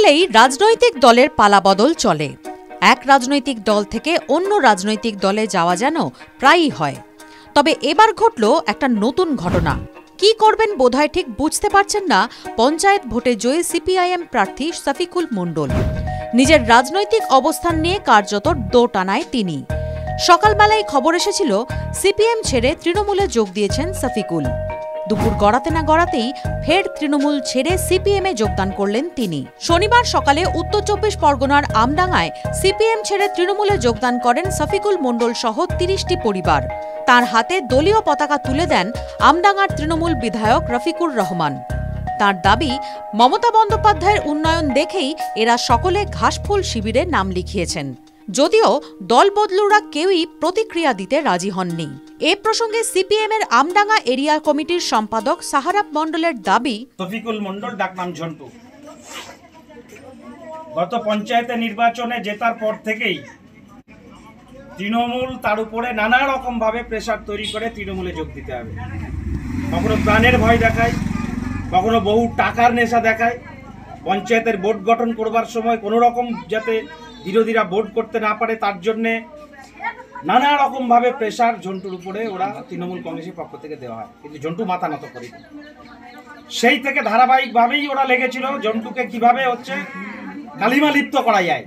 এলেই রাজনৈতিক দলের পালাবদল চলে। এক রাজনৈতিক দল থেকে অন্য রাজনৈতিক দলে যাওয়া যেন প্রায়ই হয়। তবে এবার ঘটল একটা নতুন ঘটনা। কি করবেন বোধহয় ঠিক বুঝতে পারছেন না পঞ্চায়েত ভোটে জয়ী সিপিআইএম প্রার্থী শফিকুল মণ্ডল। নিজের রাজনৈতিক অবস্থান নিয়ে কার্যত দোটানায় তিনি। সকালবেলায় খবর এসেছিল সিপিএম ছেড়ে তৃণমূলে যোগ দিয়েছেন শফিকুল। দুপুর গড়াতে না গড়াতেই ফের তৃণমূল ছেড়ে সিপিএমে যোগদান করলেন তিনি। শনিবার সকালে উত্তর ২৪ পরগনার আমডাঙ্গায় সিপিএম ছেড়ে তৃণমূলে যোগদান করেন শফিকুল মণ্ডল সহ ৩০টি পরিবার। তার হাতে দলীয় পতাকা তুলে দেন আমডাঙ্গার তৃণমূল বিধায়ক রফিকুর রহমান। তার দাবি, মমতা বন্দ্যোপাধ্যায়ের উন্নয়ন দেখেই এরা সকলে ঘাসফুল শিবিরে নাম লিখিয়েছেন। যদিও দল বদলুরা কেউই প্রতিক্রিয়া দিতে রাজি হননি। এ প্রসঙ্গে সিপিএম-এর আমডাঙ্গা এরিয়া কমিটির সম্পাদক সাহারাব মণ্ডলের দাবি, শফিকুল মণ্ডল ডাকনাম ঝন্টু গত পঞ্চায়েতে নির্বাচনে জেতার পর থেকেই তৃণমূল তার উপরে নানা রকম ভাবে প্রেসার তৈরি করে তৃণমূলে যোগ দিতে হবে। কখনো প্রাণের ভয় দেখায়, কখনো বহু টাকার নেশা দেখায়। পঞ্চায়েতের বোর্ড গঠন করবার সময় কোনো রকম যাতে বিরোধীরা বোর্ড করতে না পারে তার জন্যে নানা রকম ভাবে প্রেসার ঝন্টুর উপরে ওরা তৃণমূল কংগ্রেসের পক্ষ থেকে দেওয়া হয়, কিন্তু ঝন্টু মাথা নত করে। সেই থেকে ধারাবাহিকভাবেই ওরা লেগেছিল ঝন্টুকে কিভাবে হচ্ছে কালিমা লিপ্ত করা যায়।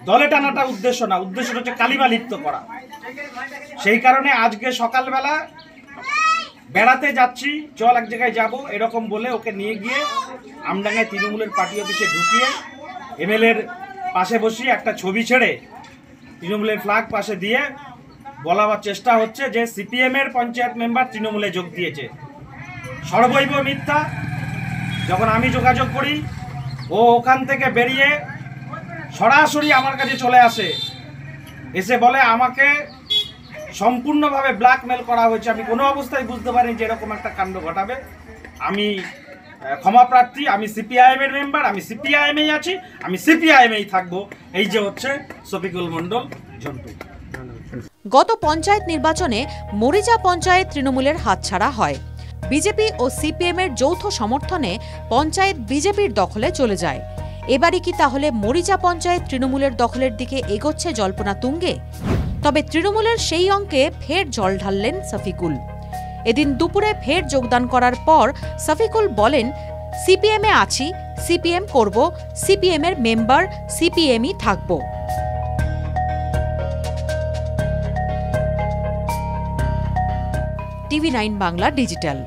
দলে টানাটা উদ্দেশ্য না, উদ্দেশ্যটা হচ্ছে কালিমা লিপ্ত করা। সেই কারণে আজকে সকালবেলা বেড়াতে যাচ্ছি, চল এক জায়গায় যাব এরকম বলে ওকে নিয়ে গিয়ে আমডাঙ্গায় তৃণমূলের পার্টি অফিসে ঢুকিয়ে এমএলএর পাশে বসিয়ে একটা ছবি ছেড়ে তৃণমূলের ফ্ল্যাগ পাশে দিয়ে বলাবার চেষ্টা হচ্ছে যে সিপিএম-এর পঞ্চায়েত মেম্বার তৃণমূলে যোগ দিয়েছে। সর্বৈব মিথ্যা। যখন আমি যোগাযোগ করি ও ওখান থেকে বেরিয়ে সরাসরি আমার কাছে চলে আসে, এসে বলে আমাকে সম্পূর্ণভাবে ব্ল্যাকমেল করা হয়েছে। আমি কোনো অবস্থায় বুঝতে পারিনি যে এরকম একটা কাণ্ড ঘটাবে। আমি ক্ষমা প্রার্থী, আমি সিপিআইএম-এর মেম্বার, আমি সিপিআইএম-এই আছি, আমি সিপিআইএম-এই থাকবো। এই যে হচ্ছে শফিকুল মণ্ডল ঝন্টু। গত পঞ্চায়েত নির্বাচনে মরিচা পঞ্চায়েত তৃণমূলের হাতছাড়া হয়। বিজেপি ও সিপিএম-এর যৌথ সমর্থনে পঞ্চায়েত বিজেপির দখলে চলে যায়। এবারই কি তাহলে মরিচা পঞ্চায়েত তৃণমূলের দখলের দিকে এগোচ্ছে জল্পনা তুঙ্গে? তবে তৃণমূলের সেই অঙ্কে ফের জল ঢাললেন শফিকুল। এদিন দুপুরে ফের যোগদান করার পর শফিকুল বলেন, সিপিএমে আছি, সিপিএম করব, সিপিএম-এর মেম্বার, সিপিএমই থাকব। TV9 Bangla digital.